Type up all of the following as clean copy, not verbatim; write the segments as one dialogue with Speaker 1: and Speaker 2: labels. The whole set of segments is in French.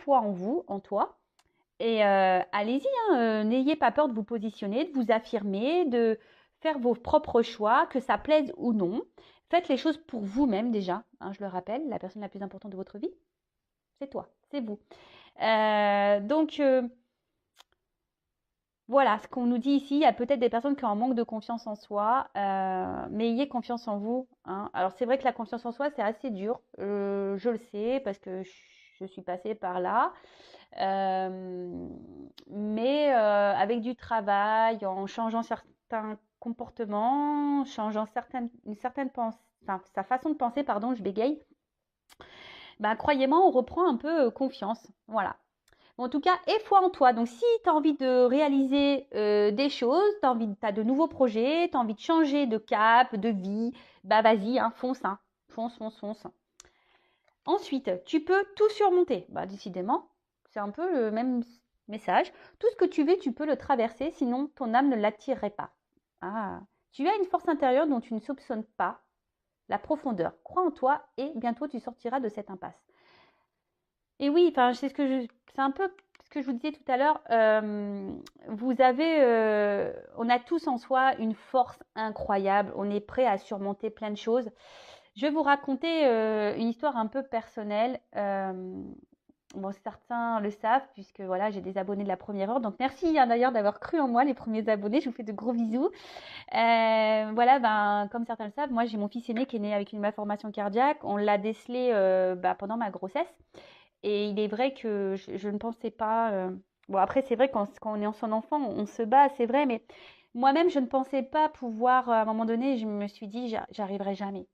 Speaker 1: foi en vous, en toi. Et allez-y, hein, n'ayez pas peur de vous positionner, de vous affirmer, de faire vos propres choix, que ça plaise ou non. Faites les choses pour vous-même déjà, hein, je le rappelle, la personne la plus importante de votre vie, c'est toi, c'est vous. Donc, voilà, ce qu'on nous dit ici, il y a peut-être des personnes qui ont un manque de confiance en soi, mais ayez confiance en vous, hein. Alors c'est vrai que la confiance en soi, c'est assez dur, je le sais, parce que je suis passée par là. Euh, mais avec du travail, en changeant certains comportements, changeant une certaine pensée, enfin, sa façon de penser, pardon, je bégaye, bah, croyez-moi, on reprend un peu confiance. Voilà. Bon, en tout cas, aie foi en toi. Donc, si tu as envie de réaliser des choses, tu as de nouveaux projets, tu as envie de changer de cap, de vie, bah vas-y, hein, fonce, hein. Fonce, fonce, fonce. Ensuite, tu peux tout surmonter. Bah, décidément, c'est un peu le même message. Tout ce que tu veux, tu peux le traverser, sinon ton âme ne l'attirerait pas. Ah, tu as une force intérieure dont tu ne soupçonnes pas la profondeur. Crois en toi et bientôt tu sortiras de cette impasse. Et oui, enfin, c'est un peu ce que je vous disais tout à l'heure. On a tous en soi une force incroyable. On est prêt à surmonter plein de choses. Je vais vous raconter une histoire un peu personnelle. Bon, certains le savent puisque voilà, j'ai des abonnés de la première heure. Donc merci hein, d'ailleurs d'avoir cru en moi, les premiers abonnés. Je vous fais de gros bisous. Voilà, ben, comme certains le savent, moi j'ai mon fils aîné qui est né avec une malformation cardiaque. On l'a décelé pendant ma grossesse. Et il est vrai que je ne pensais pas. Bon, après, c'est vrai, quand on est en son enfant, on se bat, c'est vrai, mais moi-même, je ne pensais pas pouvoir. À un moment donné, je me suis dit, j'arriverai jamais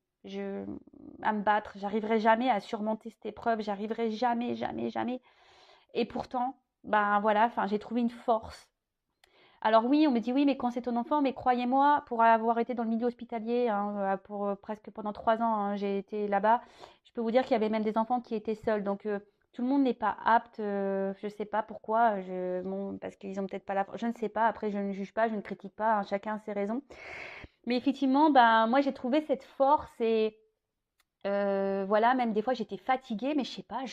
Speaker 1: à me battre, j'arriverai jamais à surmonter cette épreuve, j'arriverai jamais, jamais, jamais. Et pourtant, ben voilà, enfin, j'ai trouvé une force. Alors oui, on me dit oui, mais quand c'est ton enfant, mais croyez-moi, pour avoir été dans le milieu hospitalier, hein, pour presque pendant 3 ans, hein, j'ai été là-bas. Je peux vous dire qu'il y avait même des enfants qui étaient seuls. Donc tout le monde n'est pas apte. Je ne sais pas pourquoi. Bon, parce qu'ils ont peut-être pas la. Je ne sais pas. Après, je ne juge pas, je ne critique pas. Hein, chacun a ses raisons. Mais effectivement, ben moi j'ai trouvé cette force et voilà, même des fois j'étais fatiguée, mais je sais pas,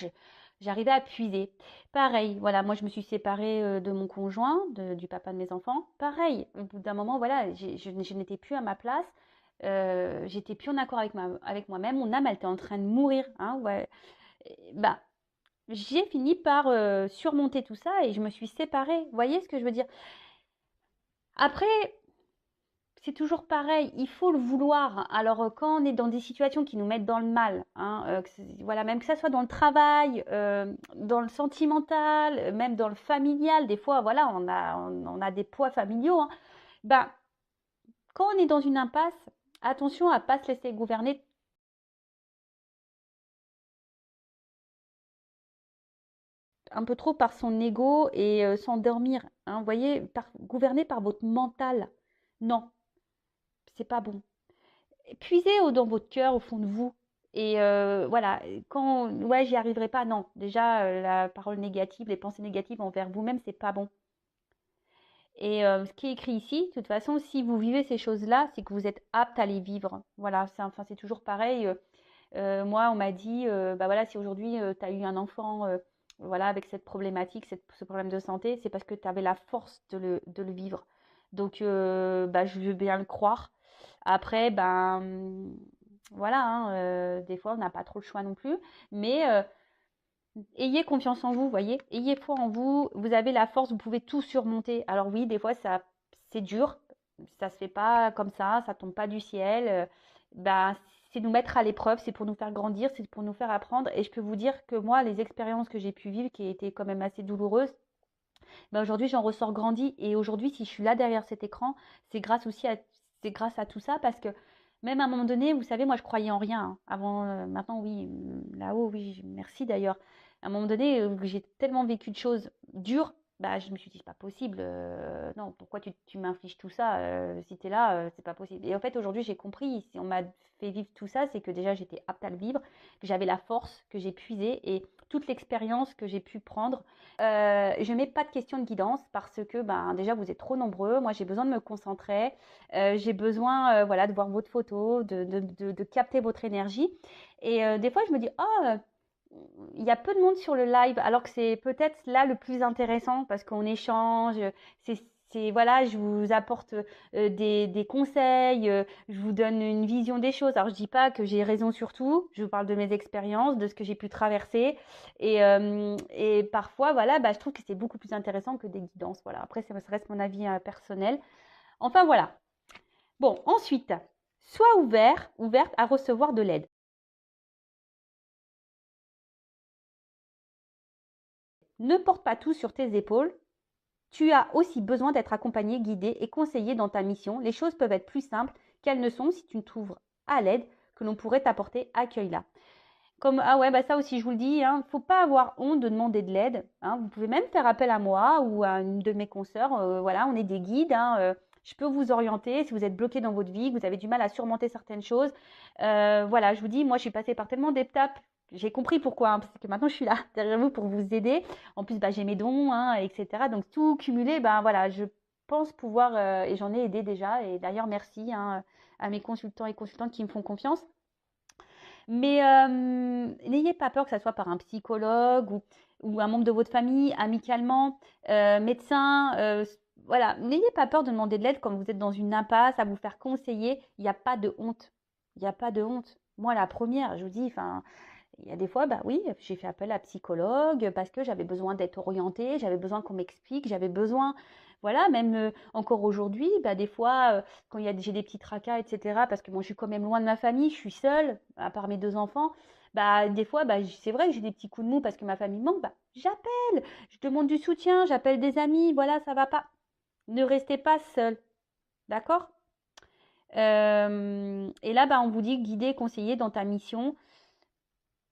Speaker 1: j'arrivais à puiser. Pareil, voilà, moi je me suis séparée de mon conjoint, du papa de mes enfants. Pareil, au bout d'un moment, voilà, je n'étais plus à ma place, j'étais plus en accord avec moi-même. Mon âme, elle était en train de mourir, hein, ouais. Bah, j'ai fini par surmonter tout ça et je me suis séparée. Vous voyez ce que je veux dire? Après, c'est toujours pareil, il faut le vouloir. Alors, quand on est dans des situations qui nous mettent dans le mal, hein, voilà, même que ça soit dans le travail, dans le sentimental, même dans le familial, des fois, voilà, on a des poids familiaux, hein. Ben, quand on est dans une impasse, attention à ne pas se laisser gouverner un peu trop par son ego et s'endormir, hein, vous voyez, gouverner par votre mental. Non, c'est pas bon. Puisez dans votre cœur, au fond de vous. Et voilà, quand ouais, j'y arriverai pas, non. Déjà, la parole négative, les pensées négatives envers vous-même, c'est pas bon. Et ce qui est écrit ici, de toute façon, si vous vivez ces choses-là, c'est que vous êtes apte à les vivre. Voilà, enfin, c'est toujours pareil. Moi, on m'a dit, bah voilà, si aujourd'hui tu as eu un enfant voilà, avec cette problématique, ce problème de santé, c'est parce que tu avais la force de le vivre. Donc, bah, je veux bien le croire. Après, ben voilà, hein, des fois, on n'a pas trop le choix non plus. Mais ayez confiance en vous, voyez. Ayez foi en vous. Vous avez la force, vous pouvez tout surmonter. Alors oui, des fois, c'est dur. Ça se fait pas comme ça tombe pas du ciel. Bah, c'est nous mettre à l'épreuve, c'est pour nous faire grandir, c'est pour nous faire apprendre. Et je peux vous dire que moi, les expériences que j'ai pu vivre, qui étaient quand même assez douloureuses, bah aujourd'hui, j'en ressors grandi. Et aujourd'hui, si je suis là derrière cet écran, c'est grâce aussi à, c'est grâce à tout ça parce que même à un moment donné, vous savez, moi, je croyais en rien, hein. Avant, maintenant, oui, là-haut, oui, merci d'ailleurs. À un moment donné, j'ai tellement vécu de choses dures, bah, je me suis dit, c'est pas possible. Non, pourquoi tu m'infliges tout ça? Si tu es là, c'est pas possible. Et en fait, aujourd'hui, j'ai compris, si on m'a fait vivre tout ça, c'est que déjà, j'étais apte à le vivre, que j'avais la force, que j'ai puisé et toute l'expérience que j'ai pu prendre. Je mets pas de questions de guidance parce que ben, déjà, vous êtes trop nombreux. Moi, j'ai besoin de me concentrer. J'ai besoin voilà, de voir votre photo, de capter votre énergie. Et des fois, je me dis, oh, il y a peu de monde sur le live, alors que c'est peut-être là le plus intéressant parce qu'on échange. C'est, voilà, je vous apporte des conseils, je vous donne une vision des choses. Alors, je dis pas que j'ai raison sur tout, je vous parle de mes expériences, de ce que j'ai pu traverser. Et parfois, voilà, bah, je trouve que c'est beaucoup plus intéressant que des guidances. Voilà. Après, ça reste mon avis personnel. Enfin, voilà. Bon, ensuite, sois ouverte à recevoir de l'aide. Ne porte pas tout sur tes épaules. Tu as aussi besoin d'être accompagné, guidé et conseillé dans ta mission. Les choses peuvent être plus simples qu'elles ne sont si tu t'ouvres à l'aide que l'on pourrait t'apporter. Accueille-la. Comme, ah ouais, bah ça aussi, je vous le dis, hein, faut pas avoir honte de demander de l'aide. Hein. Vous pouvez même faire appel à moi ou à une de mes consoeurs. Voilà, on est des guides. Hein, je peux vous orienter si vous êtes bloqué dans votre vie, que vous avez du mal à surmonter certaines choses. Voilà, je vous dis, moi, je suis passée par tellement d'étapes. J'ai compris pourquoi, hein, parce que maintenant, je suis là derrière vous pour vous aider. En plus, bah, j'ai mes dons, hein, etc. Donc, tout cumulé, ben voilà, je pense pouvoir, et j'en ai aidé déjà. Et d'ailleurs, merci hein, à mes consultants et consultantes qui me font confiance. Mais n'ayez pas peur que ça soit par un psychologue ou un membre de votre famille, amicalement, médecin. Voilà, n'ayez pas peur de demander de l'aide quand vous êtes dans une impasse, à vous faire conseiller. Il n'y a pas de honte. Il n'y a pas de honte. Moi, la première, je vous dis, enfin, il y a des fois, bah oui, j'ai fait appel à psychologue parce que j'avais besoin d'être orientée, j'avais besoin qu'on m'explique, j'avais besoin, voilà, même encore aujourd'hui, bah des fois, quand j'ai des petits tracas, etc., parce que moi je suis quand même loin de ma famille, je suis seule, à part mes deux enfants, bah des fois, bah c'est vrai que j'ai des petits coups de mou parce que ma famille manque, bah j'appelle, je demande du soutien, j'appelle des amis, voilà, ça va pas. Ne restez pas seul, d'accord? Et là, bah, on vous dit guider, conseiller dans ta mission.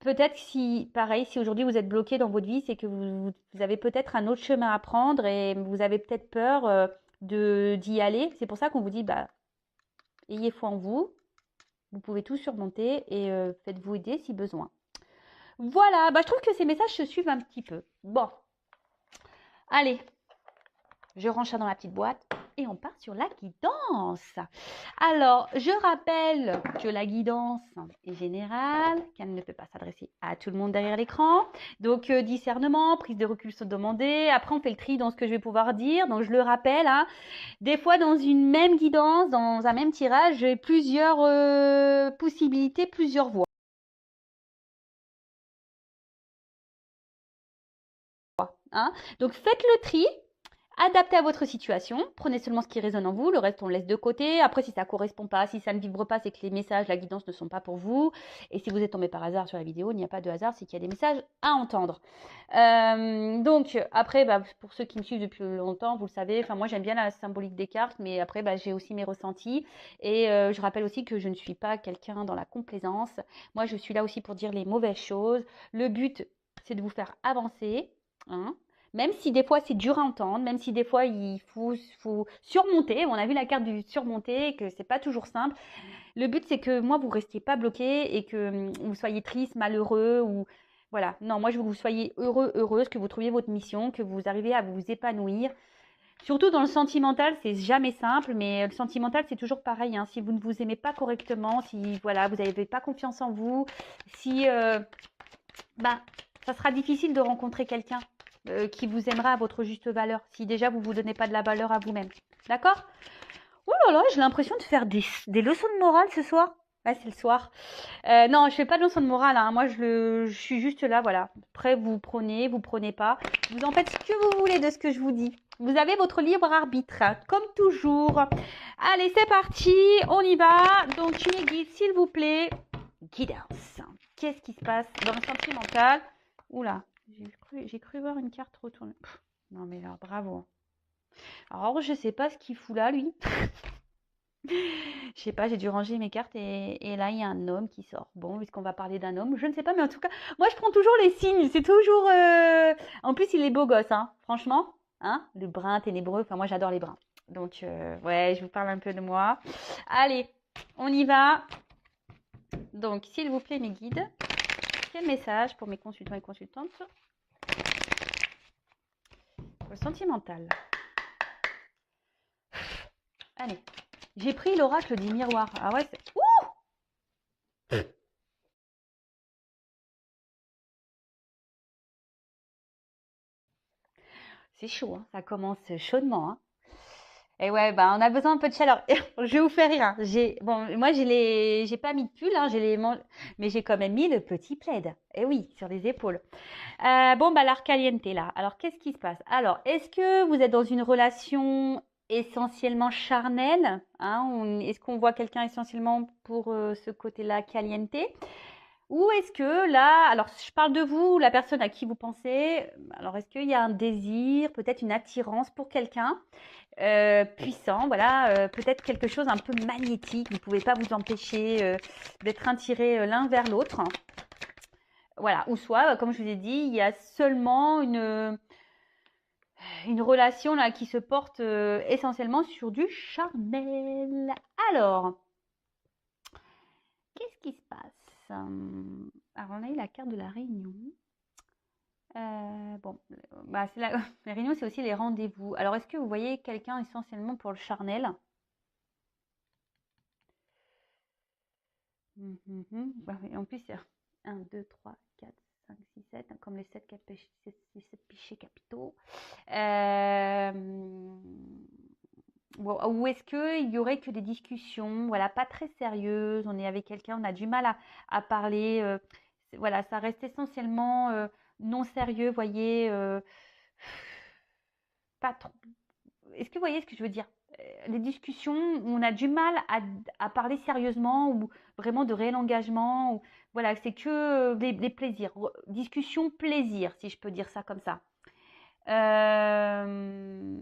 Speaker 1: Peut-être si, pareil, si aujourd'hui vous êtes bloqué dans votre vie, c'est que vous avez peut-être un autre chemin à prendre et vous avez peut-être peur d'y aller. C'est pour ça qu'on vous dit, bah, ayez foi en vous, vous pouvez tout surmonter et faites-vous aider si besoin. Voilà, bah, je trouve que ces messages se suivent un petit peu. Bon, allez, je range ça dans la petite boîte et on part sur la guidance. Alors, je rappelle que la guidance est générale, qu'elle ne peut pas s'adresser à tout le monde derrière l'écran. Donc, discernement, prise de recul sont demandées. Après, on fait le tri dans ce que je vais pouvoir dire. Donc, je le rappelle, hein, des fois, dans une même guidance, dans un même tirage, j'ai plusieurs possibilités, plusieurs voies. Hein. Donc, faites le tri. Adaptez à votre situation, prenez seulement ce qui résonne en vous, le reste on laisse de côté. Après, si ça ne correspond pas, si ça ne vibre pas, c'est que les messages, la guidance ne sont pas pour vous. Et si vous êtes tombé par hasard sur la vidéo, il n'y a pas de hasard, c'est qu'il y a des messages à entendre. Donc après, bah, pour ceux qui me suivent depuis longtemps, vous le savez, enfin moi j'aime bien la symbolique des cartes, mais après bah, j'ai aussi mes ressentis. Et je rappelle aussi que je ne suis pas quelqu'un dans la complaisance. Moi je suis là aussi pour dire les mauvaises choses. Le but, c'est de vous faire avancer. Hein. Même si des fois c'est dur à entendre, même si des fois il faut surmonter, on a vu la carte du surmonter, que c'est pas toujours simple. Le but c'est que moi vous restiez pas bloqué et que vous soyez triste, malheureux ou voilà. Non, moi je veux que vous soyez heureux, heureuse, que vous trouviez votre mission, que vous arriviez à vous épanouir. Surtout dans le sentimental, c'est jamais simple, mais le sentimental c'est toujours pareil. Hein. Si vous ne vous aimez pas correctement, si voilà vous n'avez pas confiance en vous, si bah ça sera difficile de rencontrer quelqu'un qui vous aimera à votre juste valeur, si déjà vous ne vous donnez pas de la valeur à vous-même. D'accord? Oh là là, j'ai l'impression de faire des leçons de morale ce soir. Ouais, c'est le soir. Non, je fais pas de leçons de morale. Hein. Moi, je suis juste là, voilà. Après, vous prenez pas. Vous en faites ce que vous voulez de ce que je vous dis. Vous avez votre libre arbitre, hein, comme toujours. Allez, c'est parti. On y va. Donc, une guide, s'il vous plaît. Guidance. Qu'est-ce qui se passe dans le sentimental? Oula. J'ai cru voir une carte retournée. Non mais là, bravo. Alors je sais pas ce qu'il fout là, lui. Je sais pas, j'ai dû ranger mes cartes et là il y a un homme qui sort. Bon, est-ce qu'on va parler d'un homme? Je ne sais pas, mais en tout cas, moi je prends toujours les signes. C'est toujours. En plus, il est beau gosse, hein. Franchement, hein. Le brun ténébreux. Enfin, moi j'adore les bruns. Donc ouais, je vous parle un peu de moi. Allez, on y va. Donc, s'il vous plaît, mes guides, quel message pour mes consultants et consultantes? Sentimental. Allez, j'ai pris l'oracle du miroir. Ah ouais, c'est... Ouh! c'est chaud, hein. Ça commence chaudement, hein. Et ouais, bah, on a besoin un peu de chaleur. Je vais vous faire rire, hein. Bon, moi, j'ai pas mis de pull, hein, mais j'ai quand même mis le petit plaid. Et oui, sur les épaules. Bon, bah, l'art caliente là. Alors, qu'est-ce qui se passe? Alors, est-ce que vous êtes dans une relation essentiellement charnelle, hein, est-ce qu'on voit quelqu'un essentiellement pour ce côté-là caliente? Ou est-ce que là, alors je parle de vous, la personne à qui vous pensez, alors est-ce qu'il y a un désir, peut-être une attirance pour quelqu'un puissant, voilà, peut-être quelque chose un peu magnétique, vous ne pouvez pas vous empêcher d'être attirés l'un vers l'autre. Voilà, ou soit, comme je vous ai dit, il y a seulement une relation là qui se porte essentiellement sur du charnel. Alors, qu'est-ce qui se passe? Alors, on a eu la carte de la réunion. Bon, bah, les réunions, c'est aussi les rendez-vous. Alors, est-ce que vous voyez quelqu'un essentiellement pour le charnel? Bah oui, en plus, il y a 1, 2, 3, 4, 5, 6, 7, comme les 7 péchés capitaux. Bon, ou est-ce qu'il y aurait que des discussions, voilà, pas très sérieuses, on est avec quelqu'un, on a du mal à parler, voilà, ça reste essentiellement non sérieux, voyez, pas trop. Est-ce que vous voyez ce que je veux dire? Les discussions où on a du mal à parler sérieusement ou vraiment de réel engagement, ou, voilà, c'est que des plaisirs. Discussion, plaisir, si je peux dire ça comme ça. Euh,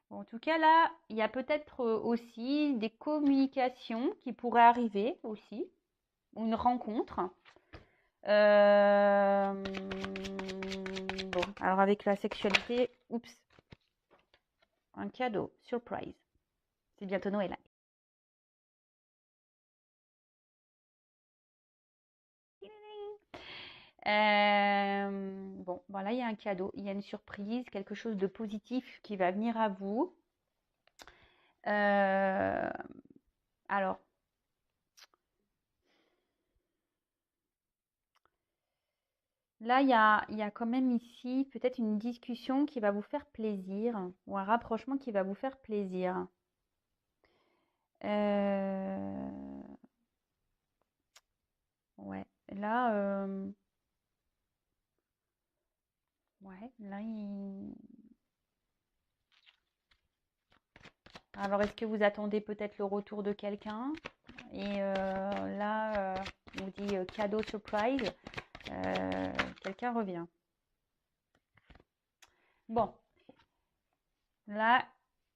Speaker 1: Bon, en tout cas, là, il y a peut-être aussi des communications qui pourraient arriver aussi, ou une rencontre. Euh, Bon, alors avec la sexualité, oups, un cadeau, surprise. C'est bientôt Noël. Bon, voilà, il y a un cadeau, il y a une surprise, quelque chose de positif qui va venir à vous. Euh, alors, là, il y a quand même ici peut-être une discussion qui va vous faire plaisir ou un rapprochement qui va vous faire plaisir. Euh, ouais, là, ouais, là, alors est-ce que vous attendez peut-être le retour de quelqu'un? Et là, on vous dit cadeau surprise, quelqu'un revient. Bon, là,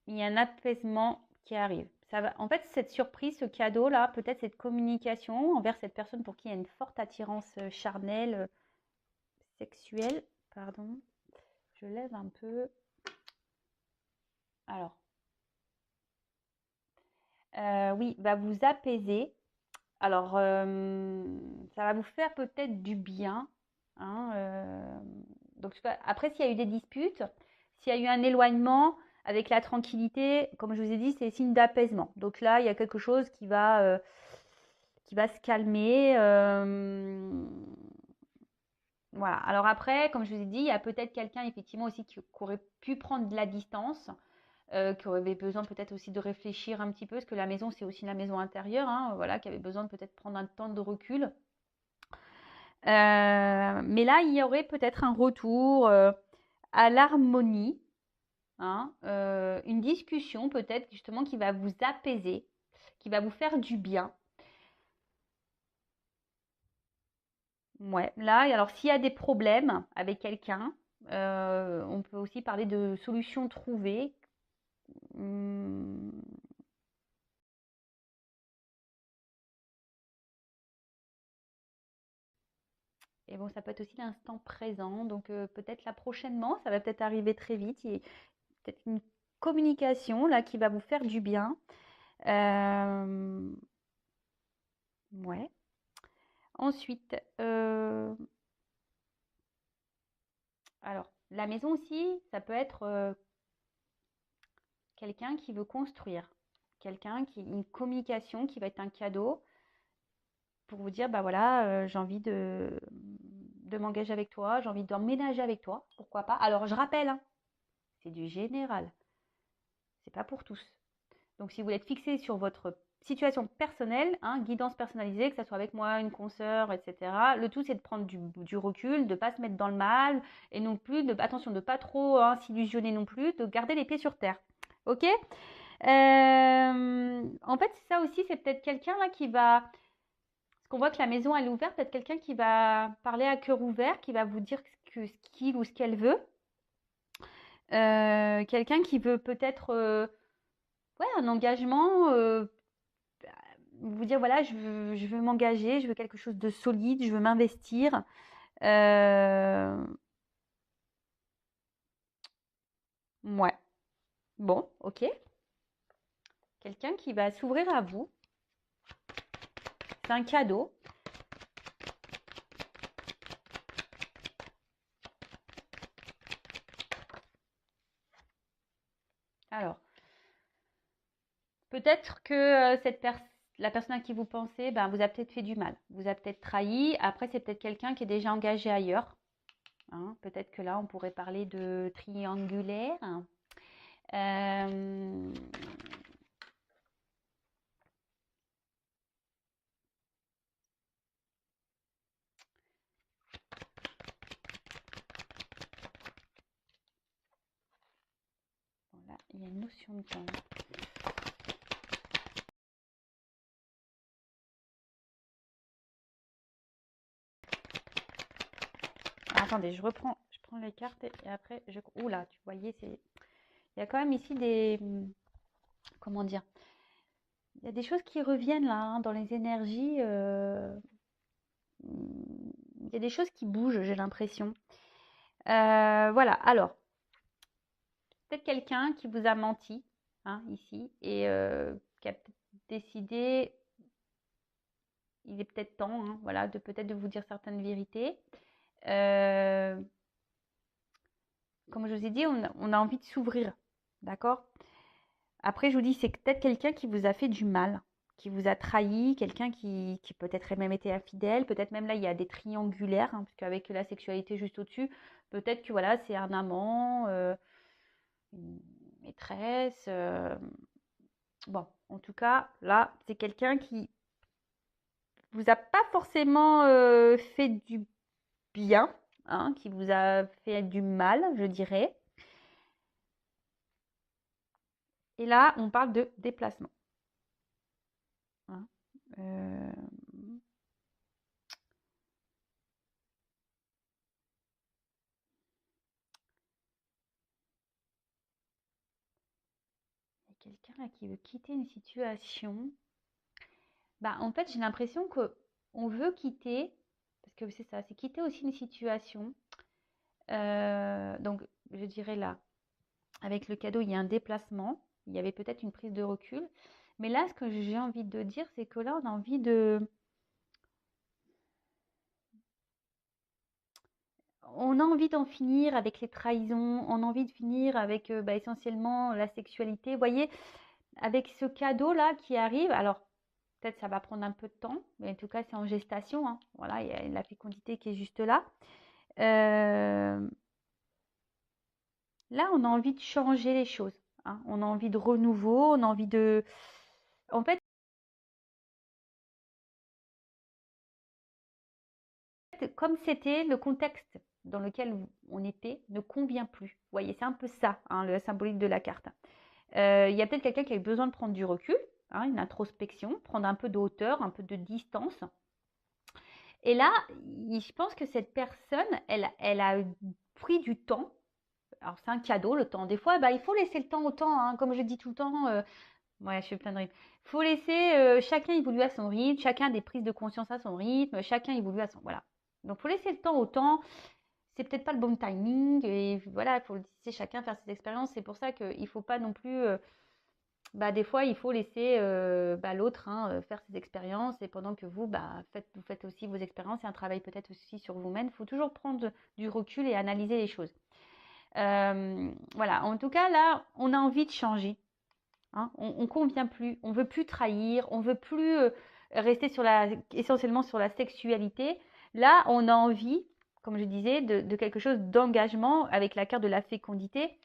Speaker 1: il y a un apaisement qui arrive. Ça va. En fait, cette surprise, ce cadeau-là, peut-être cette communication envers cette personne pour qui il y a une forte attirance charnelle, sexuelle, pardon. Je lève un peu. Alors, oui, va vous apaiser. Alors, ça va vous faire peut-être du bien, hein, donc, après, s'il y a eu des disputes, s'il y a eu un éloignement, avec la tranquillité, comme je vous ai dit, c'est signe d'apaisement. Donc là, il y a quelque chose qui va se calmer. Voilà. Alors après, comme je vous ai dit, il y a peut-être quelqu'un effectivement aussi qui aurait pu prendre de la distance, qui aurait besoin peut-être aussi de réfléchir un petit peu, parce que la maison, c'est aussi la maison intérieure, hein, voilà, qui avait besoin de peut-être prendre un temps de recul. Mais là, il y aurait peut-être un retour à l'harmonie, hein, une discussion peut-être justement qui va vous apaiser, qui va vous faire du bien. Ouais, là, et alors s'il y a des problèmes avec quelqu'un, on peut aussi parler de solutions trouvées. Hum, Et bon, ça peut être aussi l'instant présent, donc peut-être là prochainement, ça va peut-être arriver très vite. Il y a peut-être une communication là qui va vous faire du bien. Euh, ouais. Ensuite, alors la maison aussi, ça peut être quelqu'un qui veut construire, une communication qui va être un cadeau pour vous dire, bah voilà, j'ai envie de m'engager avec toi, j'ai envie d'emménager avec toi, pourquoi pas. Alors, je rappelle, hein, c'est du général, c'est pas pour tous. Donc, si vous êtes fixé sur votre situation personnelle, hein, guidance personnalisée, que ce soit avec moi, une consoeur, etc. Le tout, c'est de prendre du recul, de ne pas se mettre dans le mal, et non plus, attention, de ne pas trop s'illusionner non plus, de garder les pieds sur terre. Ok. En fait, ça aussi, c'est peut-être quelqu'un là qui va, parce qu'on voit que la maison elle est ouverte, peut-être quelqu'un qui va parler à cœur ouvert, qui va vous dire ce qu'il ou ce qu'elle veut. Quelqu'un qui veut peut-être ouais, un engagement, vous dire voilà, je veux m'engager, je veux quelque chose de solide, je veux m'investir. Ouais, bon, ok. Quelqu'un qui va s'ouvrir à vous. C'est un cadeau. Alors, peut-être que la personne à qui vous pensez, ben, vous a peut-être fait du mal, vous a peut-être trahi. Après, c'est peut-être quelqu'un qui est déjà engagé ailleurs. Hein. Peut-être que là, on pourrait parler de triangulaire. Euh, Voilà, il y a une notion de temps. Ah, attendez, je prends les cartes et après, oula, tu voyais, il y a quand même ici comment dire, il y a des choses qui reviennent là, hein, dans les énergies. Il y a des choses qui bougent, j'ai l'impression. Voilà, alors, peut-être quelqu'un qui vous a menti, hein, ici, et qui a décidé, il est peut-être temps, hein, voilà, peut-être de vous dire certaines vérités. Comme je vous ai dit, on a envie de s'ouvrir, d'accord? Après, je vous dis, c'est peut-être quelqu'un qui vous a fait du mal, qui vous a trahi, quelqu'un qui peut-être a même été infidèle, peut-être même là, il y a des triangulaires, hein, parce qu'avec la sexualité juste au-dessus, peut-être que voilà, c'est un amant, une maîtresse. Bon, en tout cas, là, c'est quelqu'un qui vous a pas forcément fait du bien, hein, qui vous a fait du mal, je dirais. Et là, on parle de déplacement. Hein. Euh, Il y a quelqu'un là qui veut quitter une situation. Bah, en fait, j'ai l'impression que on veut quitter, parce que c'est ça, c'est quitter aussi une situation. Donc, je dirais là, avec le cadeau, il y a un déplacement. Il y avait peut-être une prise de recul. Mais là, ce que j'ai envie de dire, c'est que là, on a envie de... On a envie d'en finir avec les trahisons, on a envie de finir avec bah, essentiellement la sexualité. Vous voyez, avec ce cadeau-là qui arrive, alors peut-être ça va prendre un peu de temps, mais en tout cas c'est en gestation. Hein. Voilà, il y a la fécondité qui est juste là. Là, on a envie de changer les choses. Hein. On a envie de renouveau, on a envie de... En fait, comme c'était le contexte dans lequel on était ne convient plus. Vous voyez, c'est un peu ça, hein, le symbolique de la carte. Il y a peut-être quelqu'un qui a eu besoin de prendre du recul, hein, une introspection, prendre un peu de hauteur, un peu de distance. Et là, je pense que cette personne, elle a pris du temps. Alors, c'est un cadeau, le temps. Des fois, bah, il faut laisser le temps au temps. Hein, comme je dis tout le temps, ouais, je fais plein de rythmes. Il faut laisser chacun évoluer à son rythme, chacun a des prises de conscience à son rythme, chacun évolue à son... Voilà. Donc, il faut laisser le temps au temps. C'est peut-être pas le bon timing. Et voilà, il faut laisser chacun faire ses expériences. C'est pour ça qu'il ne faut pas non plus... bah, des fois, il faut laisser bah, l'autre hein, faire ses expériences et pendant que vous, bah, vous faites aussi vos expériences et un travail peut-être aussi sur vous-même. Il faut toujours prendre du recul et analyser les choses. Voilà, en tout cas, là, on a envie de changer. Hein. On ne convient plus, on ne veut plus trahir, on ne veut plus rester essentiellement sur la sexualité. Là, on a envie comme je disais, de quelque chose d'engagement avec la carte de la fécondité,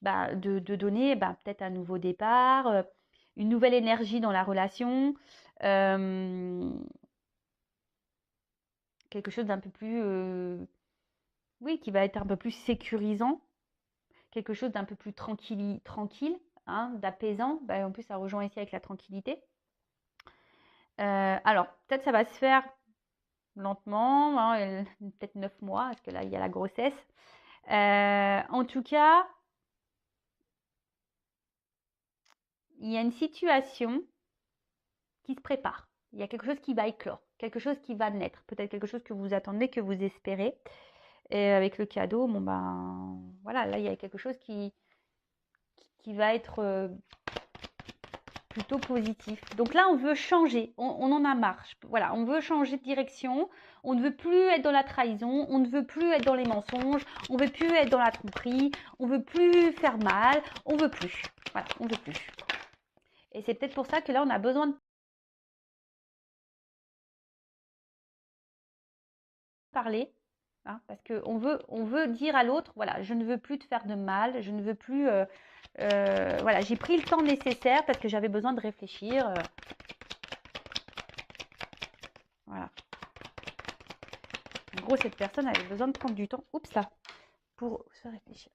Speaker 1: de donner peut-être un nouveau départ, une nouvelle énergie dans la relation, quelque chose d'un peu plus, oui, qui va être un peu plus sécurisant, quelque chose d'un peu plus tranquille, hein, d'apaisant. En plus, ça rejoint ici avec la tranquillité. Alors, peut-être ça va se faire lentement, hein, peut-être 9 mois, parce que là, il y a la grossesse. En tout cas, il y a une situation qui se prépare. Il y a quelque chose qui va éclore, quelque chose qui va naître, peut-être quelque chose que vous attendez, que vous espérez. Et avec le cadeau, voilà, là, il y a quelque chose qui va être plutôt positif. Donc là, on veut changer, on en a marre. Voilà, on veut changer de direction, on ne veut plus être dans la trahison, on ne veut plus être dans les mensonges, on ne veut plus être dans la tromperie, on ne veut plus faire mal, on ne veut plus. Voilà, on ne veut plus. Et c'est peut-être pour ça que là, on a besoin de parler, hein, parce qu'on veut dire à l'autre, voilà, je ne veux plus te faire de mal, je ne veux plus... voilà, j'ai pris le temps nécessaire parce que j'avais besoin de réfléchir. Voilà. En gros, cette personne avait besoin de prendre du temps, oups là, pour se réfléchir.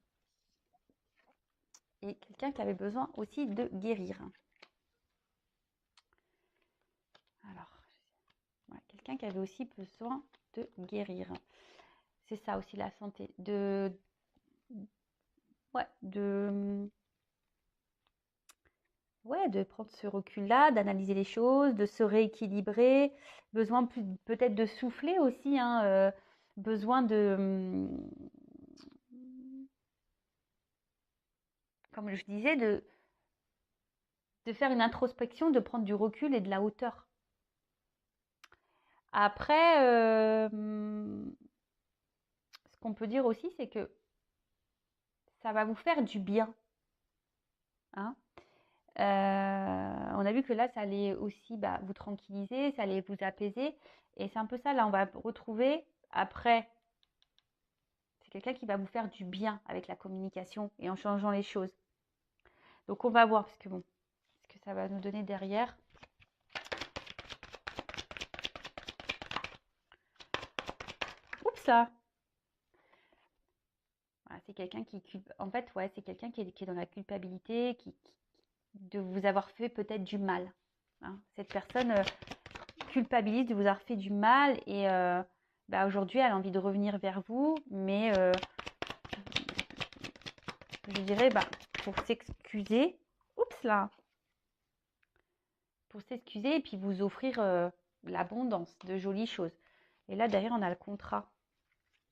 Speaker 1: Et quelqu'un qui avait besoin aussi de guérir. Alors, voilà, quelqu'un qui avait aussi besoin de guérir. C'est ça aussi la santé. De prendre ce recul-là, d'analyser les choses, de se rééquilibrer, besoin peut-être de souffler aussi, hein, besoin comme je disais, de faire une introspection, de prendre du recul et de la hauteur. Après, ce qu'on peut dire aussi, c'est que ça va vous faire du bien. Hein. On a vu que là, ça allait aussi vous tranquilliser, ça allait vous apaiser. Et c'est un peu ça, là, on va retrouver après. C'est quelqu'un qui va vous faire du bien avec la communication et en changeant les choses. Donc, on va voir, parce que bon, ce que ça va nous donner derrière. Oups là. Voilà, c'est quelqu'un qui... En fait, ouais, c'est quelqu'un qui est dans la culpabilité, de vous avoir fait peut-être du mal. Hein. Cette personne culpabilise de vous avoir fait du mal et aujourd'hui, elle a envie de revenir vers vous, mais je dirais pour s'excuser. Oups là. Pour s'excuser et puis vous offrir l'abondance de jolies choses. Et là, derrière, on a le contrat.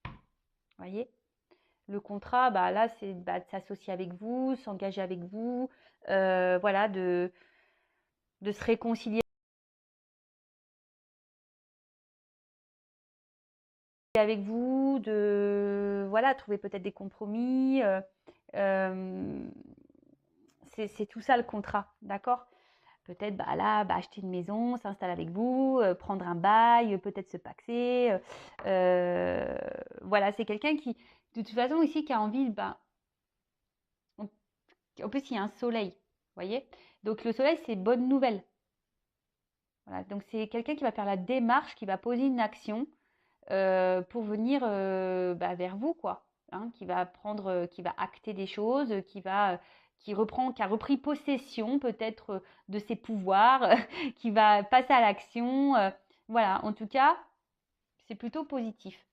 Speaker 1: Vous voyez, le contrat, là, c'est de s'associer avec vous, s'engager avec vous, voilà, de se réconcilier avec vous, de voilà, trouver peut-être des compromis. C'est tout ça le contrat, d'accord? Peut-être là, acheter une maison, s'installer avec vous, prendre un bail, peut-être se paxer. Voilà, c'est quelqu'un qui, de toute façon, ici, qui a envie, en plus, il y a un soleil, vous voyez? Donc, le soleil, c'est bonne nouvelle. Voilà, donc c'est quelqu'un qui va faire la démarche, qui va poser une action pour venir vers vous, quoi. Hein, qui va qui va acter des choses, qui a repris possession peut-être de ses pouvoirs, qui va passer à l'action. Voilà, en tout cas, c'est plutôt positif.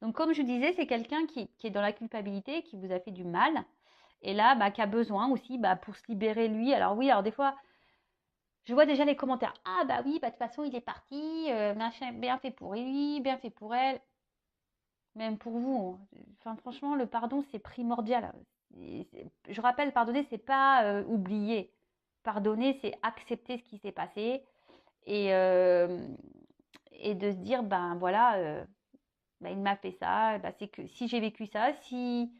Speaker 1: Donc, comme je disais, c'est quelqu'un qui est dans la culpabilité, qui vous a fait du mal, et là, qui a besoin aussi pour se libérer lui. Alors oui, alors des fois, je vois déjà les commentaires. Ah oui, de toute façon, il est parti, machin, bien fait pour lui, bien fait pour elle. Même pour vous. Enfin, franchement, le pardon, c'est primordial. Je rappelle, pardonner, c'est pas oublier. Pardonner, c'est accepter ce qui s'est passé et, de se dire, voilà, il m'a fait ça. C'est que si j'ai vécu ça, si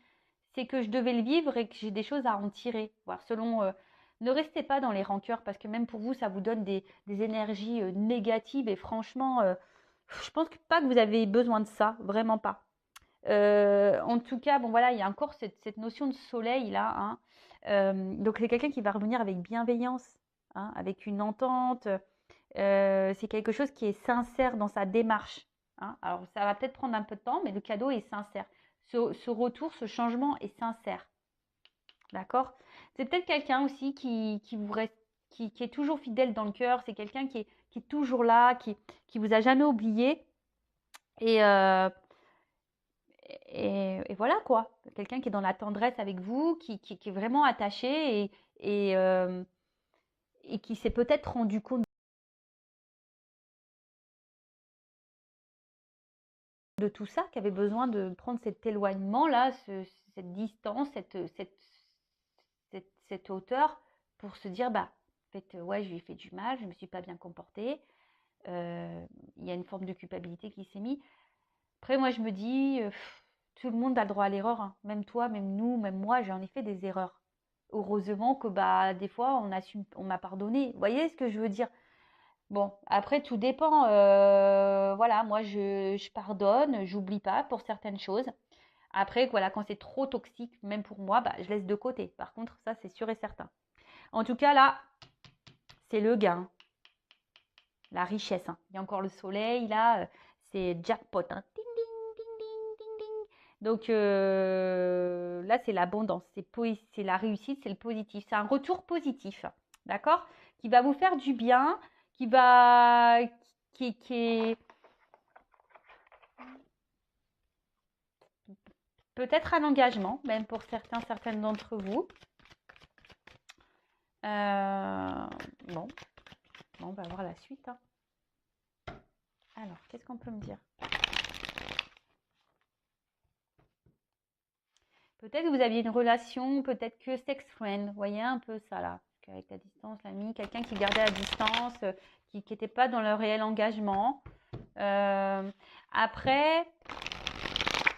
Speaker 1: c'est que je devais le vivre et que j'ai des choses à en tirer. Voir selon. Ne restez pas dans les rancœurs parce que même pour vous, ça vous donne des énergies négatives et franchement, Je pense pas que vous avez besoin de ça, vraiment pas. En tout cas, bon voilà, il y a encore cette notion de soleil là, hein. Donc c'est quelqu'un qui va revenir avec bienveillance, hein, avec une entente. C'est quelque chose qui est sincère dans sa démarche, hein. Alors ça va peut-être prendre un peu de temps, mais le cadeau est sincère. Ce retour, ce changement est sincère. D'accord? C'est peut-être quelqu'un aussi qui vous reste, qui est toujours fidèle dans le cœur. C'est quelqu'un qui est toujours là, qui vous a jamais oublié. Et, euh, et voilà quoi. Quelqu'un qui est dans la tendresse avec vous, qui est vraiment attaché et, euh, et qui s'est peut-être rendu compte de tout ça, qui avait besoin de prendre cet éloignement-là, cette distance, cette hauteur pour se dire, bah, en fait, ouais, je lui ai fait du mal, je ne me suis pas bien comportée. Il y a une forme de culpabilité qui s'est mise. Après, moi, je me dis, tout le monde a le droit à l'erreur, hein. Même toi, même nous, même moi, j'en ai fait des erreurs. Heureusement que bah, des fois, on m'a pardonné. Vous voyez ce que je veux dire? Bon, après, tout dépend. Voilà, moi, je pardonne, j'oublie pas pour certaines choses. Après, voilà, quand c'est trop toxique, même pour moi, bah, je laisse de côté. Par contre, ça, c'est sûr et certain. En tout cas, là, c'est le gain, la richesse, hein. Il y a encore le soleil, là, c'est jackpot, hein. Ding, ding, ding, ding, ding, ding. Donc là, c'est l'abondance, c'est la réussite, c'est le positif. C'est un retour positif, d'accord? Qui va vous faire du bien, qui va, qui est peut-être un engagement, même pour certaines d'entre vous. Bon, on va voir la suite, hein. Alors, qu'est-ce qu'on peut me dire? Peut-être que vous aviez une relation, peut-être que sex friend, vous voyez un peu ça là, avec la distance, l'ami, quelqu'un qui gardait la distance, qui n'était pas dans le réel engagement. Après,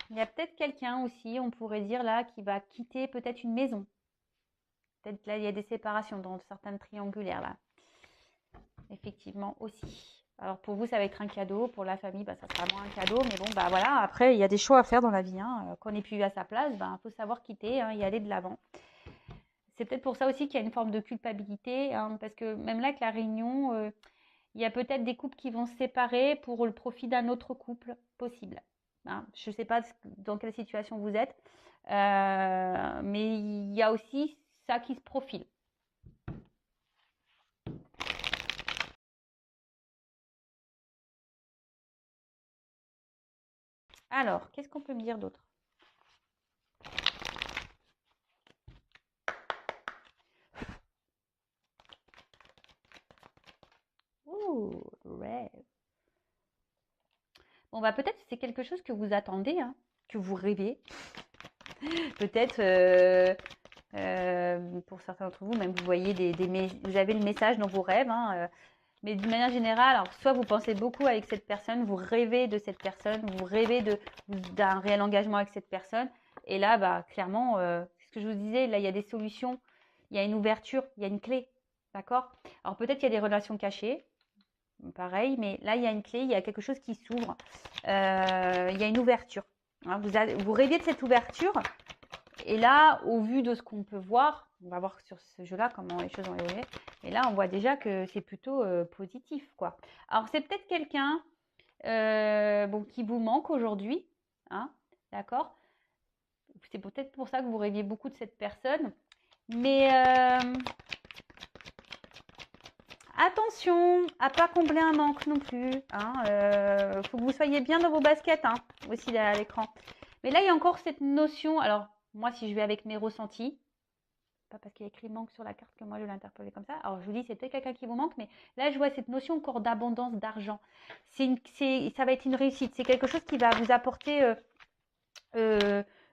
Speaker 1: il y a peut-être quelqu'un aussi, on pourrait dire là, qui va quitter peut-être une maison. Peut-être là, il y a des séparations dans certaines triangulaires là. Effectivement aussi. Alors pour vous, ça va être un cadeau. Pour la famille, bah, ça sera moins un cadeau. Mais bon, bah voilà, après, il y a des choix à faire dans la vie, hein. Quand on n'est plus à sa place, bah, faut savoir quitter, hein, y aller de l'avant. C'est peut-être pour ça aussi qu'il y a une forme de culpabilité, hein, parce que même là, avec la réunion, il y a peut-être des couples qui vont se séparer pour le profit d'un autre couple possible, hein. Je ne sais pas dans quelle situation vous êtes, mais il y a aussi ça qui se profile. Alors, qu'est-ce qu'on peut me dire d'autre? Ouh, rêve. Bon, bah peut-être que c'est quelque chose que vous attendez, hein, que vous rêvez. Peut-être, pour certains d'entre vous, même vous voyez vous avez le message dans vos rêves, hein, mais d'une manière générale, alors soit vous pensez beaucoup avec cette personne, vous rêvez de cette personne, vous rêvez d'un réel engagement avec cette personne, et là, bah clairement, ce que je vous disais, là, il y a des solutions, il y a une ouverture, il y a une clé, d'accord? Alors peut-être qu'il y a des relations cachées, pareil, mais là, il y a une clé, il y a quelque chose qui s'ouvre, il y a une ouverture, hein. Vous rêviez de cette ouverture, et là, au vu de ce qu'on peut voir, on va voir sur ce jeu-là comment les choses ont évolué, et là, on voit déjà que c'est plutôt positif, quoi. Alors, c'est peut-être quelqu'un bon, qui vous manque aujourd'hui, hein, d'accord? C'est peut-être pour ça que vous rêviez beaucoup de cette personne, mais attention à pas combler un manque non plus, hein. Faut que vous soyez bien dans vos baskets, hein, aussi derrière l'écran. Mais là, il y a encore cette notion. Alors, moi, si je vais avec mes ressentis, pas parce qu'il y a écrit manque sur la carte que moi je l'interprétais comme ça. Alors, je vous dis, c'est peut-être quelqu'un qui vous manque, mais là, je vois cette notion encore d'abondance d'argent. Ça va être une réussite. C'est quelque chose qui va vous apporter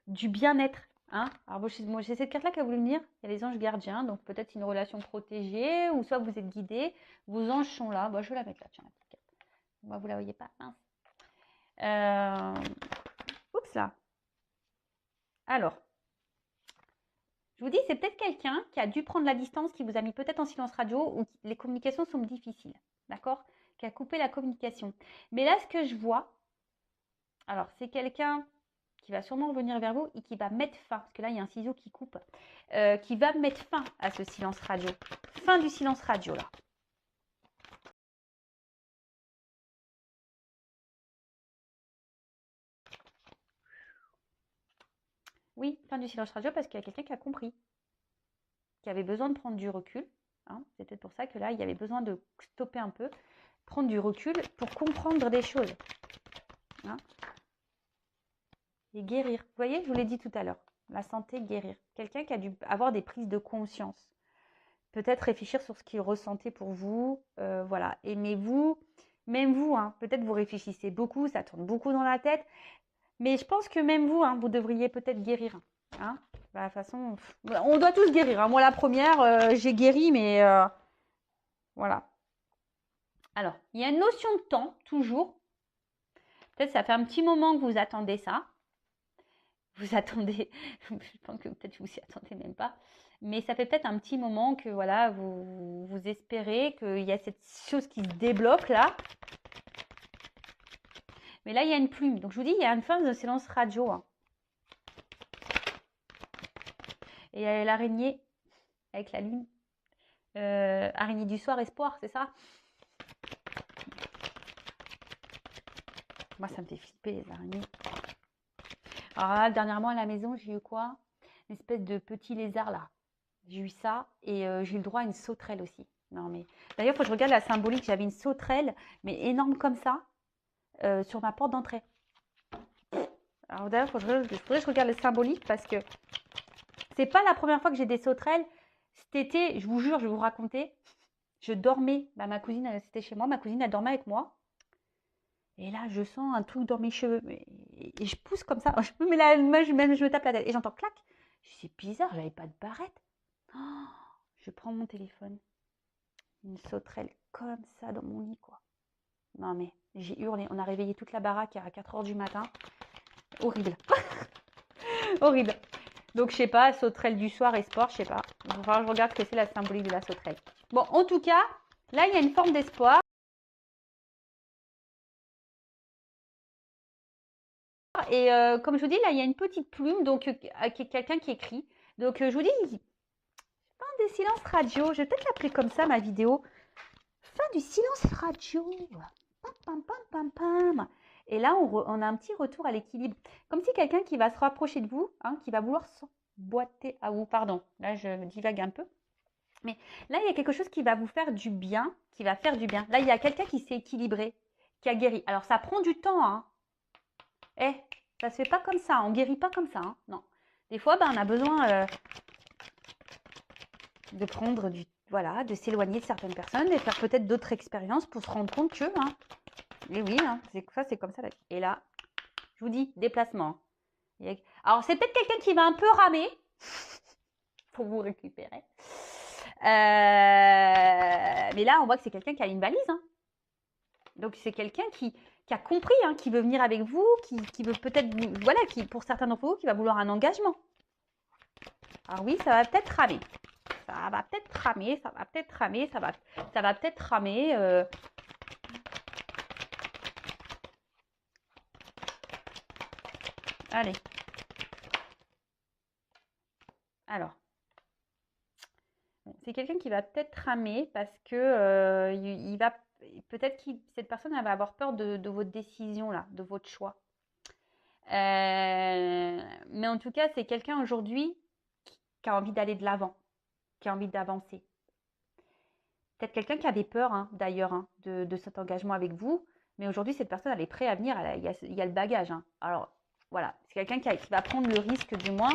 Speaker 1: du bien-être, hein. Alors, moi, j'ai cette carte-là qui a voulu me dire, il y a les anges gardiens, donc peut-être une relation protégée, ou soit vous êtes guidé, vos anges sont là. Bon, je vais la mettre là, tiens, la petite carte. Moi, vous la voyez pas, mince. Oups là. Alors, je vous dis, c'est peut-être quelqu'un qui a dû prendre la distance, qui vous a mis peut-être en silence radio, ou les communications sont difficiles, d'accord? qui a coupé la communication. Mais là, ce que je vois, alors c'est quelqu'un qui va sûrement revenir vers vous et qui va mettre fin, parce que là, il y a un ciseau qui coupe, qui va mettre fin à ce silence radio. Fin du silence radio, là. Oui, fin du silence radio, parce qu'il y a quelqu'un qui a compris, qui avait besoin de prendre du recul. Hein. C'est peut-être pour ça que là, il y avait besoin de stopper un peu, prendre du recul pour comprendre des choses. Hein. Et guérir. Vous voyez, je vous l'ai dit tout à l'heure. La santé, guérir. Quelqu'un qui a dû avoir des prises de conscience. Peut-être réfléchir sur ce qu'il ressentait pour vous. Voilà. Et mais vous, même vous, hein, peut-être vous réfléchissez beaucoup, ça tourne beaucoup dans la tête. Mais je pense que même vous, hein, vous devriez peut-être guérir. Hein. De la façon, on doit tous guérir. Hein. Moi, la première, j'ai guéri, mais voilà. Alors, il y a une notion de temps, toujours. Peut-être ça fait un petit moment que vous attendez ça. Vous attendez, je pense que peut-être vous s'y attendez même pas, mais ça fait peut-être un petit moment que voilà, vous espérez qu'il y a cette chose qui se débloque là. Mais là, il y a une plume. Donc, je vous dis, il y a une forme de silence radio. Hein. Et il y a l'araignée avec la lune. Araignée du soir, espoir, c'est ça? Moi, ça me fait flipper les araignées. Alors là, dernièrement à la maison, j'ai eu quoi? Une espèce de petit lézard là. J'ai eu ça et j'ai eu le droit à une sauterelle aussi. Non mais d'ailleurs, il faut que je regarde la symbolique. J'avais une sauterelle, mais énorme comme ça, sur ma porte d'entrée. Alors d'ailleurs, il faudrait que je regarde le symbolique parce que c'est pas la première fois que j'ai des sauterelles. Cet été, je vous jure, je vais vous raconter. Je dormais, bah, ma cousine, c'était chez moi. Ma cousine, elle dormait avec moi. Et là, je sens un truc dans mes cheveux. Et je pousse comme ça. Je me mets la main, je me tape la tête. Et j'entends clac. Je dis, c'est bizarre, j'avais pas de barrette. Oh, je prends mon téléphone. Une sauterelle comme ça dans mon lit, quoi. Non, mais j'ai hurlé. On a réveillé toute la baraque à 4 h du matin. Horrible. Horrible. Donc, je sais pas, sauterelle du soir et sport, je sais pas. Il va falloir que je regarde ce que c'est la symbolique de la sauterelle. Bon, en tout cas, là, il y a une forme d'espoir. Et comme je vous dis, là, il y a une petite plume, donc quelqu'un qui écrit. Donc, je vous dis, fin des silences radio. Je vais peut-être l'appeler comme ça, ma vidéo. Fin du silence radio. Pam, pam, pam, pam, pam. Et là, on a un petit retour à l'équilibre. Comme si quelqu'un qui va se rapprocher de vous, hein, qui va vouloir s'emboîter à vous. Pardon, là, je divague un peu. Mais là, il y a quelque chose qui va vous faire du bien, qui va faire du bien. Là, il y a quelqu'un qui s'est équilibré, qui a guéri. Alors, ça prend du temps, hein. Eh, ça se fait pas comme ça. On guérit pas comme ça, hein. Non. Des fois, ben, on a besoin de prendre voilà, de s'éloigner de certaines personnes et faire peut-être d'autres expériences pour se rendre compte que, hein, et oui, hein, c'est comme ça. Et là, je vous dis, déplacement. Alors, c'est peut-être quelqu'un qui va un peu ramer pour vous récupérer. Mais là, on voit que c'est quelqu'un qui a une valise. Hein. Donc, c'est quelqu'un qui a compris, hein, qui veut venir avec vous, qui veut peut-être, voilà, qui, pour certains d'entre vous, qui va vouloir un engagement. Alors oui, ça va peut-être ramer. Ça va peut-être ramer, ça va peut-être ramer, ça va peut-être ramer. Allez. Alors. C'est quelqu'un qui va peut-être ramer parce que il va peut-être que cette personne elle va avoir peur de votre décision là, de votre choix. Mais en tout cas, c'est quelqu'un aujourd'hui qui a envie d'aller de l'avant, qui a envie d'avancer. Peut-être quelqu'un qui avait peur hein, d'ailleurs hein, de cet engagement avec vous, mais aujourd'hui cette personne elle est prête à venir, il y a le bagage. Hein. Alors voilà, c'est quelqu'un qui va prendre le risque du moins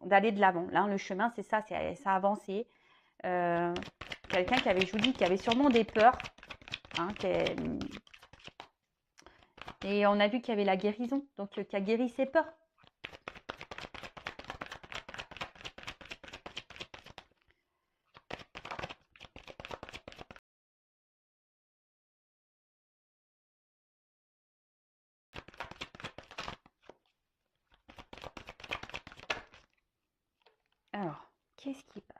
Speaker 1: d'aller de l'avant. Là, le chemin, c'est ça, ça avancer. Quelqu'un qui avait, je vous dis, qui avait sûrement des peurs. Hein, et on a vu qu'il y avait la guérison, donc qui a guéri ses peurs. Alors, qu'est-ce qui passe?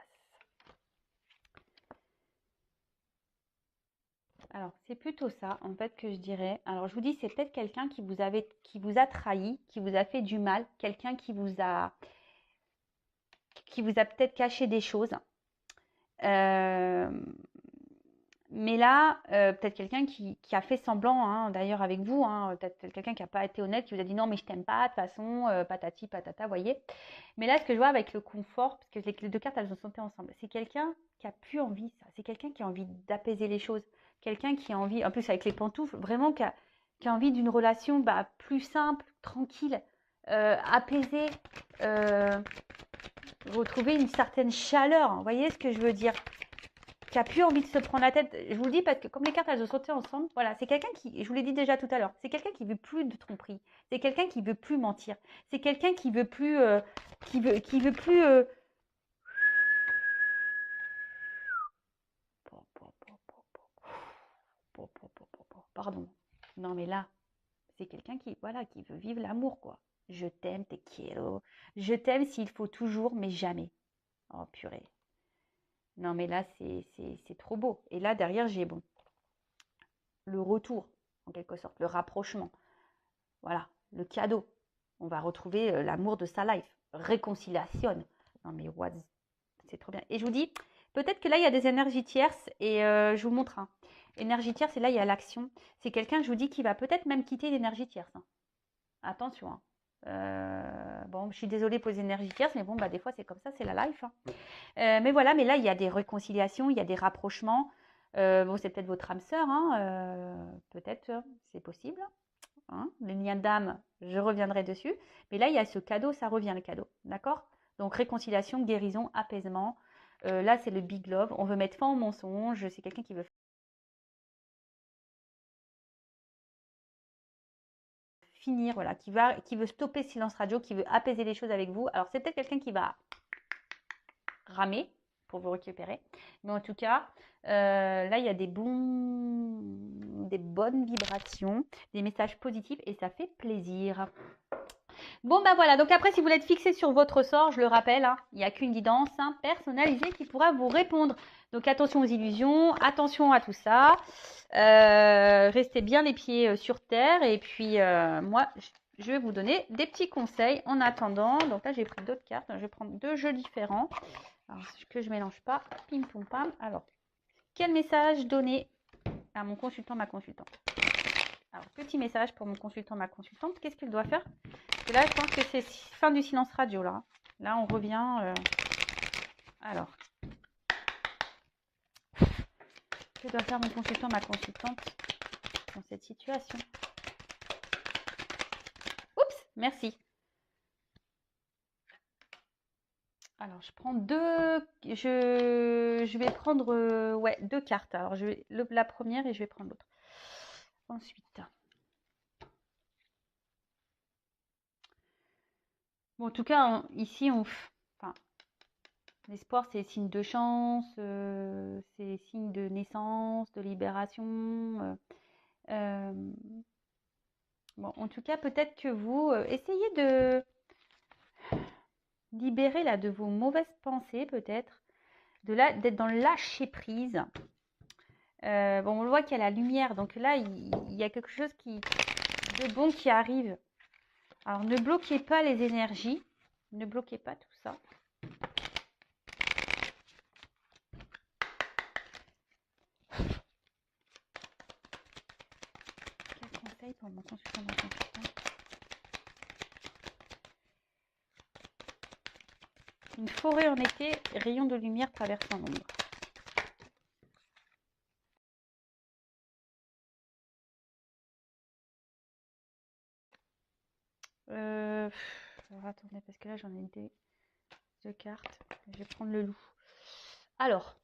Speaker 1: Alors, c'est plutôt ça, en fait, que je dirais. Alors, je vous dis, c'est peut-être quelqu'un qui vous a trahi, qui vous a fait du mal, quelqu'un qui vous a peut-être caché des choses. Euh, mais là, peut-être quelqu'un qui a fait semblant, hein, d'ailleurs avec vous, hein, peut-être quelqu'un qui n'a pas été honnête, qui vous a dit non, mais je t'aime pas, de toute façon, patati, patata, vous voyez. Mais là, ce que je vois avec le confort, parce que les deux cartes, elles ont sauté ensemble, c'est quelqu'un qui a plus envie, ça. C'est quelqu'un qui a envie d'apaiser les choses. Quelqu'un qui a envie, en plus avec les pantoufles, vraiment qui a envie d'une relation plus simple, tranquille, apaisée, euh, retrouver une certaine chaleur. Vous voyez ce que je veux dire? Qui a plus envie de se prendre la tête. Je vous le dis parce que comme les cartes elles ont sauté ensemble, voilà, c'est quelqu'un qui, je vous l'ai dit déjà tout à l'heure, c'est quelqu'un qui veut plus de tromperie, c'est quelqu'un qui veut plus mentir, c'est quelqu'un qui veut plus, qui veut plus. Pardon. Non mais là, c'est quelqu'un qui, voilà, qui veut vivre l'amour quoi. Je t'aime, te quiero. Je t'aime s'il faut toujours, mais jamais. Oh purée. Non mais là, c'est trop beau. Et là derrière, j'ai bon le retour en quelque sorte, le rapprochement. Voilà, le cadeau. On va retrouver l'amour de sa life. Réconciliation. Non mais what? C'est trop bien. Et je vous dis, peut-être que là, il y a des énergies tierces et je vous montre. Hein. Énergie tierce, et là, il y a l'action. C'est quelqu'un, je vous dis, qui va peut-être même quitter l'énergie tierce. Hein. Attention. Hein. Bon, je suis désolée pour les énergies tierces, mais bon, bah, des fois, c'est comme ça, c'est la life. Hein. Mais voilà, mais là, il y a des réconciliations, il y a des rapprochements. Bon, c'est peut-être votre âme sœur, hein, peut-être, c'est possible. Hein, les liens d'âme, je reviendrai dessus. Mais là, il y a ce cadeau, ça revient le cadeau. D'accord? Donc, réconciliation, guérison, apaisement. Là, c'est le big love. On veut mettre fin au mensonge. C'est quelqu'un qui veut finir, voilà, qui veut stopper le silence radio, qui veut apaiser les choses avec vous. Alors, c'est peut-être quelqu'un qui va ramer pour vous récupérer. Mais en tout cas, là, il y a des bonnes vibrations, des messages positifs et ça fait plaisir. Bon, ben voilà. Donc après, si vous voulez être fixé sur votre sort, je le rappelle, hein, il n'y a qu'une guidance personnalisée qui pourra vous répondre. Donc attention aux illusions, attention à tout ça. Restez bien les pieds sur terre. Et puis, moi, je vais vous donner des petits conseils en attendant. Donc là, j'ai pris d'autres cartes. Je vais prendre deux jeux différents. Alors, que je ne mélange pas. Pim, pom, pam. Alors, quel message donner à mon consultant, ma consultante? Alors, petit message pour mon consultant, ma consultante. Qu'est-ce qu'il doit faire? Parce que là, je pense que c'est fin du silence radio. Là on revient. Alors, que doit faire mon consultant, ma consultante dans cette situation? Oups, merci. Alors, je prends deux. Je vais prendre ouais, deux cartes. Alors, je vais la première et je vais prendre l'autre. Ensuite. Bon, en tout cas, ici, enfin, l'espoir, c'est signe de chance, c'est signe de naissance, de libération. Bon, en tout cas, peut-être que vous essayez de libérer là de vos mauvaises pensées, peut-être, d'être dans le lâcher prise. Bon, on le voit qu'il y a la lumière, donc là, il y a quelque chose de bon qui arrive. Alors, ne bloquez pas les énergies, ne bloquez pas tout ça. Quel conseil pour mon consultant, ma consultante? Une forêt en été, rayon de lumière traversant l'ombre. Alors, attendez, parce que là, j'en ai deux cartes. Je vais prendre le loup. Alors,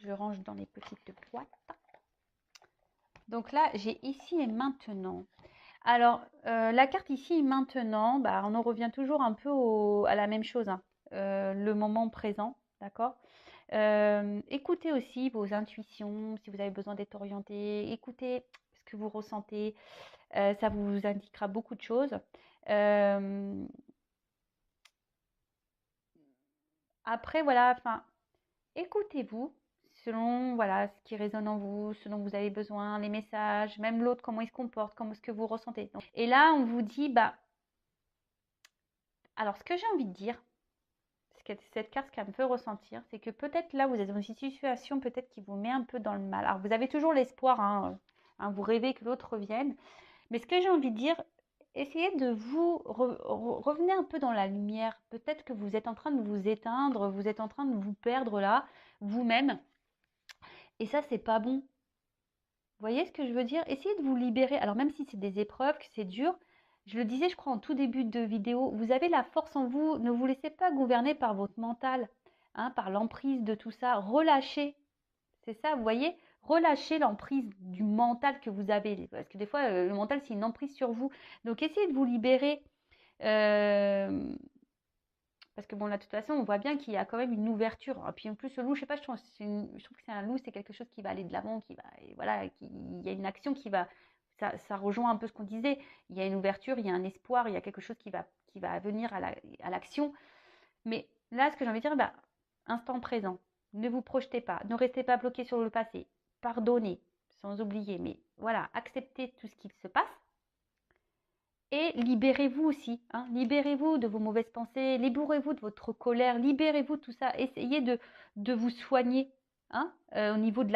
Speaker 1: je range dans les petites boîtes. Donc là, j'ai ici et maintenant. Alors, la carte ici et maintenant, bah, on en revient toujours un peu à la même chose, hein. Le moment présent, d'accord? Écoutez aussi vos intuitions, si vous avez besoin d'être orienté. Écoutez ce que vous ressentez. Ça vous indiquera beaucoup de choses. Après, voilà, enfin, écoutez-vous, selon voilà, ce qui résonne en vous, ce dont vous avez besoin, les messages, même l'autre, comment il se comporte, comment est-ce que vous ressentez. Et là, on vous dit, bah, alors ce que j'ai envie de dire, cette carte, ce qu'elle me fait ressentir, c'est que peut-être là, vous êtes dans une situation peut-être qui vous met un peu dans le mal. Alors, vous avez toujours l'espoir, vous rêvez que l'autre revienne. Mais ce que j'ai envie de dire, essayez de vous revenir un peu dans la lumière. Peut-être que vous êtes en train de vous éteindre, vous êtes en train de vous perdre là, vous-même. Et ça, c'est pas bon. Vous voyez ce que je veux dire? Essayez de vous libérer. Alors, même si c'est des épreuves, que c'est dur, je le disais, je crois, en tout début de vidéo, vous avez la force en vous. Ne vous laissez pas gouverner par votre mental, par l'emprise de tout ça. Relâchez. C'est ça, vous voyez? Relâchez l'emprise du mental que vous avez. Parce que des fois, le mental, c'est une emprise sur vous. Donc, essayez de vous libérer. Parce que bon, là, de toute façon, on voit bien qu'il y a quand même une ouverture. Et puis en plus, le loup, je sais pas, je trouve que c'est un loup, c'est quelque chose qui va aller de l'avant, et voilà, il y a une action qui va, ça rejoint un peu ce qu'on disait. Il y a une ouverture, il y a un espoir, il y a quelque chose qui va venir à l'action. Mais là, ce que j'ai envie de dire, bah, instant présent. Ne vous projetez pas, ne restez pas bloqué sur le passé. Pardonnez, sans oublier, mais voilà, acceptez tout ce qui se passe. Et libérez-vous aussi, libérez-vous de vos mauvaises pensées, libérez-vous de votre colère, libérez-vous de tout ça. Essayez de vous soigner au niveau de la